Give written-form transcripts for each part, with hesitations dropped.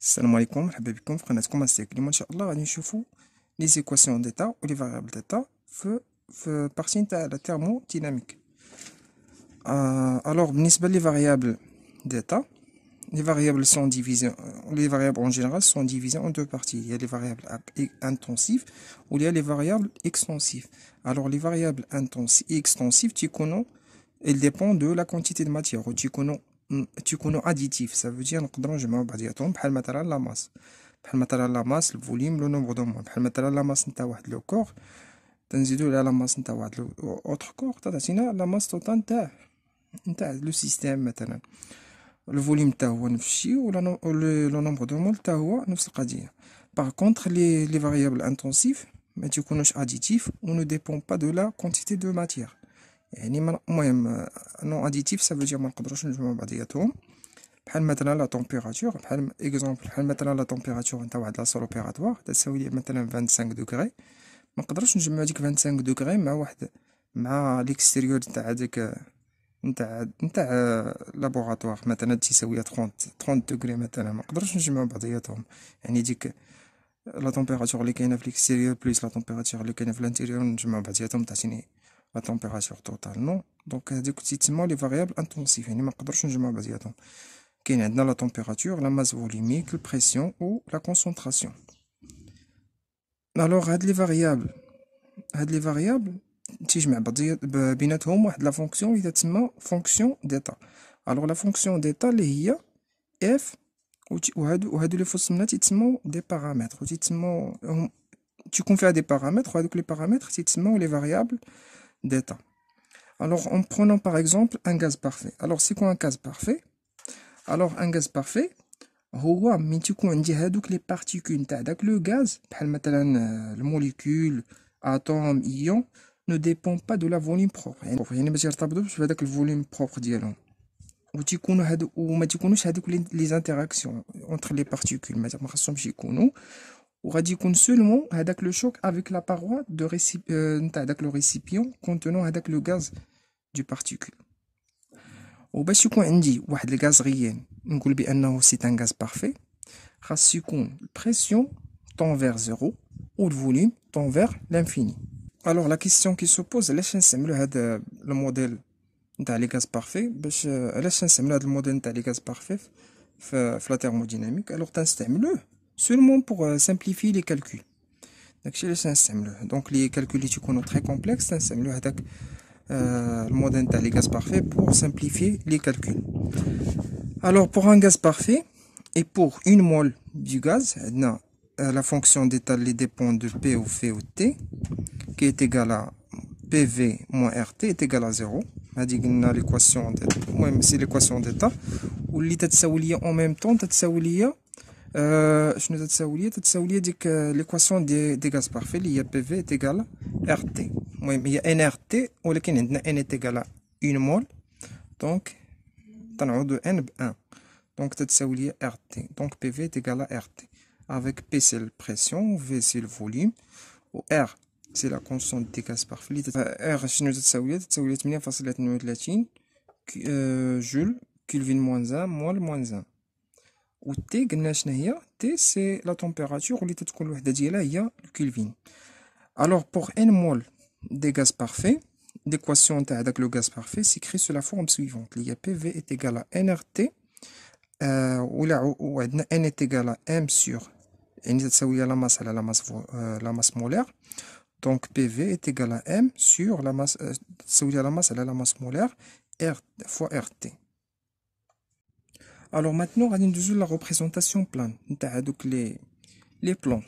السلام عليكم، مرحبا بكم في قناتكم أستيك. اليوم ان شاء الله غادي نشوفوا لي زيكواسيون ديتا و لي فاريابل ديتا في بارتي نتاع لا تhermodynamique. Alors بالنسبه لي فاريابل ديتا، les variables sont divisées, les variables en général sont divisées en deux parties. Il y a les variables intensives ou il y a les variables extensives. Alors les variables intensives et extensives, tu connais, elles dépendent de la quantité de matière. Ou tu connais additif, ça veut dire نقدروا نجمعوا بعضياتهم بحال مثلا la masse. بحال مثلا la masse, le volume, le nombre de moles. بحال مثلا la masse نتاع واحد لو كور تنزيدوا على la masse نتاع واحد autre كور تعطينا la masse totale نتاع لو سيستيم مثلا. الفوليوم تا هو نفس الشيء لو نومبر دو مول تا هو نفس القضيه. باغ كونطخ لي فاريابل انتونسيف ما تيكونوش اديتيف و نو ديبون با دو لا كونتيتي دو ماتيير. يعني المهم نو اديتيف سا فودير ما نقدروش نجمعوا بعضياتهم. بحال مثلا لا طومبيراتور، بحال اكزومبل، بحال مثلا لا طومبيراتور نتاع واحد لاصول اوبيراتوار تساوي لي مثلا 25 دوغري. ما نقدروش نجمعوا ديك 25 دوغري مع واحد مع ليكستيريور تاع هذاك نتاع لابوغاتوار مثلا تساوي 30 دوغري مثلا. ما نقدروش نجمعوا بعضياتهم. يعني ديك لا طومبيراتور اللي كاينه في ليكستيريور بليس لا طومبيراتور اللي كاينه في الانتيريور نجمعوا بعضياتهم تعطيني لا طومبيراتور توتال. نو دونك هذوك تيتسموا لي فاريابل انتونسيف، يعني ما نقدروش نجمعوا بعضياتهم. كاين عندنا لا طومبيراتور، لا ماس فوليميك، البريسيون و لا كونسونطراسيون. الوغ هاد لي فاريابل تيجمع بيناتهم واحد لا فونكسيون اللي تسمى فونكسيون ديتا. الوغ لا فونكسيون ديتا اللي هي اف وهادو اللي فوق منها تيتسموا دي بارامتر و تيتسموا تيكون فيها دي بارامتر، وهادوك لي بارامتر تيتسموا لي فاريابل ديتا. Alors, en prenant par exemple un gaz parfait. Alors, c'est quoi un gaz parfait? Alors, un gaz parfait, هو من تيكون عندي هادوك لي بارتيكول نتاع داك لو غاز بحال مثلا الموليكول اتوم ايون ne dépend pas de la volume propre. يعني ما تيرتبطوش بهذاك الفوليوم بروبر ديالهم. وتيكونوا هادو وما تيكونوش هادوك لي زانتيراكسيون اونتر لي بارتيكول ما خاصهمش يكونوا. وغادي يكون سولمون هذاك لو شوك افيك لا باروا دو نتاع داك لو ريسيبيون كونتونون هذاك لو غاز دو بارتيكول. وباش يكون عندي واحد الغاز غيان نقول بانه سي ان غاز بارفي، خاص يكون البريسيون طون فيغ زيرو و الفوليوم طون فيغ لانفيني. الوغ لا كيسيون كي سوبوز علاش نستعملو هذا الموديل نتاع لي غاز بارفي، باش علاش نستعملو هذا الموديل نتاع لي غاز بارفي في لا تhermodynamique. الوغ تنستعملوه سولمون بوغ سامبليفي لي كالكول. داكشي علاش نستعملوه. دونك لي كالكول اللي تيكونوا تري كومبلكس تنستعملو هذاك الموديل نتاع لي غاز بارفي pour simplifier les calculs. Alors pour un gaz parfait et pour une mole du gaz, عندنا la fonction d'état qui dépend de P ou F ou T qui est égale à PV moins RT est égale à 0. هذه قلنا l'équation d'état. المهم c'est l'équation d'état واللي تتساوي ليا en même temps تتساوي ليا شنو تتساوي ليا ديك l'équation des gaz parfaits اللي هي PV est égale à RT. المهم هي NRT ولكن عندنا N est égal à 1 mol دونك تنعوضو N ب 1 دونك تتساوي ليا RT. دونك PV est égal à RT avec P c'est la pression, V c'est le volume و R c'est la constante des gaz parfaits. R شنو تتساوي ليا 8.32 جول كلفين موان 1 مول موان 1. و T قلنا شنو هي T c'est la température واللي تتكون الوحدة ديالها هي الكلفين. Alors pour n mol des gaz parfaits, l'équation de le gaz parfait s'écrit sous la forme suivante. Il y a PV est égal à nRT, où n est égal à m sur la masse molaire. Donc PV est égal à m sur la masse, la masse molaire, R fois RT. Alors maintenant, on va dire la représentation plane. Donc les plans.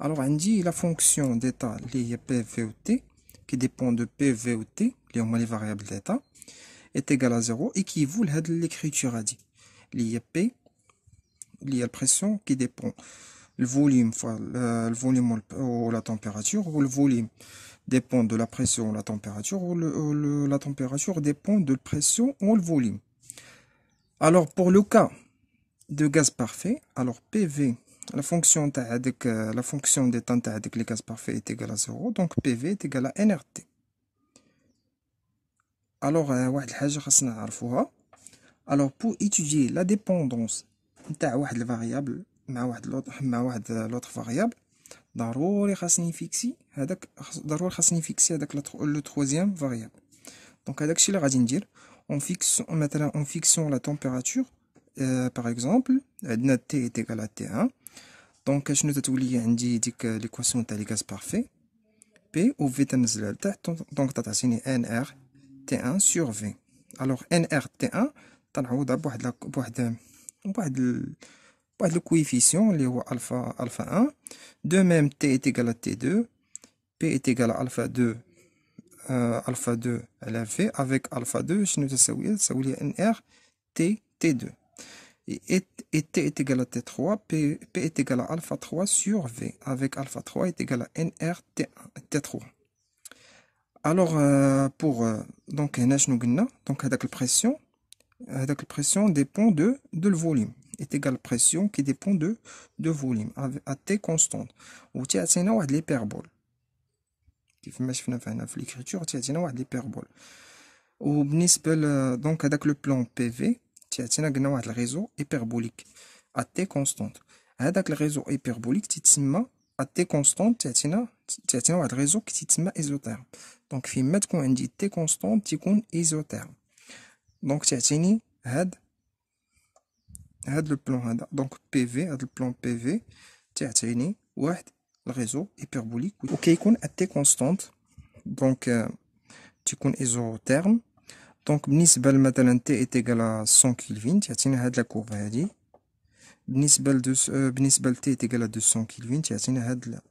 Alors, on dit la fonction d'état liée PV ou T, qui dépend de PV ou T, les variables d'état, est égale à 0, équivaut à l'écriture à dit. Liée P, liée à la pression, qui dépend le volume fois le volume ou la température, ou le volume dépend de la pression ou la température, ou la température dépend de la pression ou le volume. Alors, pour le cas de gaz parfait, alors PV, la fonction d'état de les gaz parfaits est égale à 0, donc PV est égal à NRT. Alors, واحد الحاجة خاصنا نعرفوها. Alors pour étudier la dépendance نتاع واحد الفاريابل مع واحد لوطر فاريابل ضروري خاصني نفيكسي هذاك لو ترويزيام فاريابل. دونك هذاك الشيء اللي غادي ندير اون فيكسيون لا تمبيراتور. باغ اكزومبل عندنا تي ايت ايكال تي 1. دونك شنو تتولي عندي ديك ليكواسيون تاع لي غاز بارفي بي و في تنزلها لتحت. دونك تعطيني ان ار تي 1 سور في. الوغ ان ار تي 1 تنعوضها بواحد le coefficient اللي هو alpha 1. De même t est égal à t2, p est égal à alpha 2 على v avec alpha 2 شنو تساوي nr t2 et t est égal à t3, p est égal à alpha 3 sur v avec alpha 3 est égal à nr t3. alors donc هنا شنو قلنا؟ donc هذاك البريسيون dépend de le volume est égal à pression qui dépend de volume à t constante. و تعطينا واحد ليبربول كيف ما شفنا فهنا في ليكريتور تعطينا واحد ليبربول. وبالنسبه دونك هذاك لو بلان بي في تعطينا قلنا واحد الريزو ايبربوليك à t constante. هذاك الريزو ايبربوليك تيتسمى à t constante تعطينا واحد الريزو كيتسمى ايزوتيرم. دونك فيما تكون عندي t constante تيكون ايزوتيرم. دونك تعطيني هاد لو بلان هذا. دونك بي في هاد البلان بي في تعطيني واحد الريزو ايبربوليك وكيكون ا تي كونستانت. دونك تيكون ايزوتيرم. دونك بالنسبه مثلا تي ايت ايكال 100 كلفين تعطينا هاد لا كورب هادي. بالنسبه لتي ايت ايكال 200 كلفين تعطينا هاد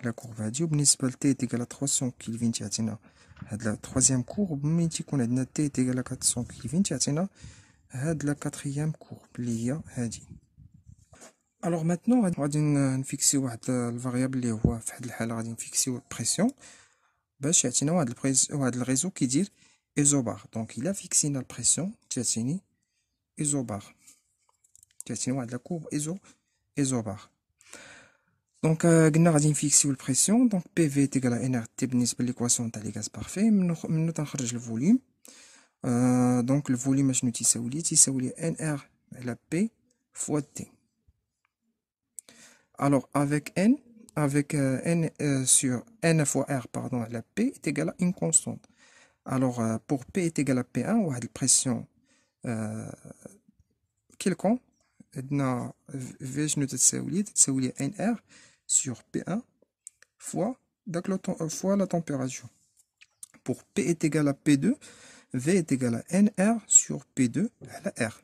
لا كورب هادي. وبالنسبه لتي ايت ايكال 300 كلفين تعطينا هاد لا ترويزيام كورب. ملي تيكون عندنا تي ايت ايكال 400 كلفين تعطينا هاد لا كاتريام كورب اللي هي هادي. الوغ ماتنون غادي نفيكسيو واحد الفاريابل اللي هو في هاد الحاله غادي نفيكسيو البريسيون باش يعطينا واحد الريزو كيدير ايزوبار. دونك الا فيكسينا البريسيون تعطيني ايزوبار، تعطيني واحد لا كورب ايزوبار. دونك قلنا غادي نفيكسيو البريسيون. دونك بي في تيكال ان ار تي بالنسبه ليكواسيون تاع لي غاز بارفي منو تنخرج الفوليوم. دونك الفوليوم شنو تيساوي لي ان ار على بي فوا تي. alors avec n sur n fois r pardon à la p est égal à une constante. alors pour p est égal à p1 واحد البريسيون quelconque عندنا v شنو تساوي لي n r sur p1 fois fois la température. pour p est égal à p2 v est égal à nr sur p2 على r.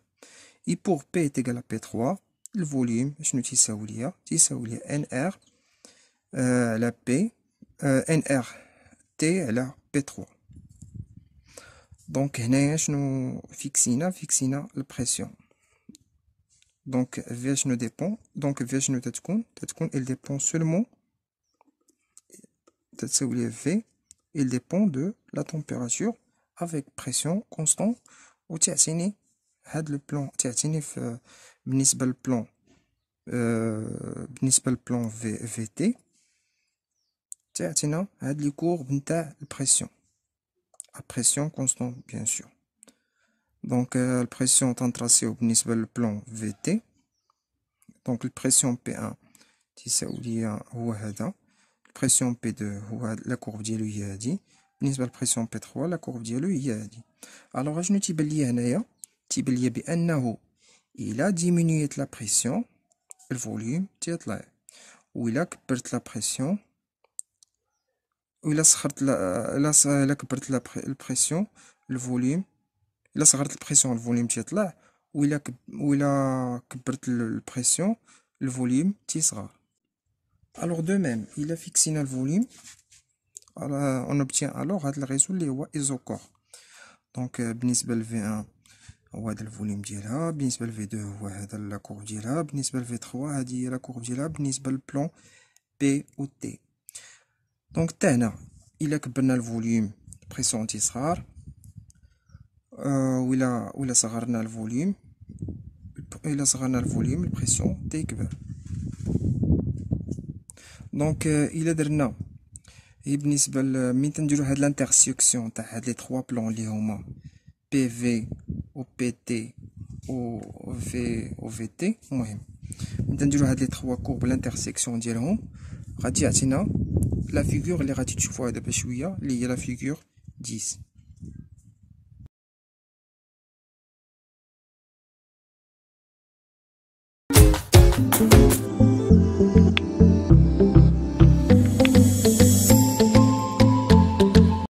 et pour p est égal à p3 الفوليوم شنو تيساوي لي ان ار على بي ان ار تي على بي 3. دونك هنايا شنو فيكسينا البريسيون. دونك في شنو ديبون. دونك في شنو تتكون il dépend seulement تتساوي لي في il dépend de la température avec pression constante. و تعطيني هاد لو بلان تعطيني في بالنسبه للبلان في تي تعطينا هاد لي كورب نتاع البريسيون ا بريسيون كونستانت بيان سور. دونك البريسيون تنطراسيو بالنسبه للبلان في تي. دونك البريسيون بي 1 تيساوي ليا هو هذا. البريسيون بي 2 هو هاد لا كورب ديالو هي هادي. بالنسبه للبريسيون بي 3 لا كورب ديالو هي هادي. الوغ شنو تيبان ليا هنايا؟ تيبان ليا بانه إلا ديمينيت لا بريسيون الفوليوم تيطلع، و إلا كبرت لا بريسيون و إلا صغرت إلا كبرت البريسيون الفوليوم، إلا صغرت البريسيون الفوليوم تيطلع، و إلا كبرت البريسيون الفوليوم تيصغر. الوغ دو ميم إلا فيكسينا الفوليوم on obtient alors هاد الريزو اللي هو ايزوكور. دونك بالنسبة ل V1 هو هذا الفوليوم ديالها، بالنسبه ل V2 هو هذا لا كورب ديالها، بالنسبه ل V3 هذه هي لا كورب ديالها، بالنسبه للبلان بي و تي. دونك حتى هنا الا كبرنا الفوليوم البريسيون تيصغر، ولا صغرنا الفوليوم البريسيون تيكبر. دونك الا درنا هي بالنسبه من تنديرو هاد لانترسيكسيون تاع هاد لي 3 بلان اللي هما بي في و بي تي و في تي. المهم نبدا نديرو هاد لي 3 كورب الانترسيكسيون ديالهم، غادي يعطينا لا فيغور اللي غادي تشوفوها دابا شويه، اللي هي لا فيغور 10.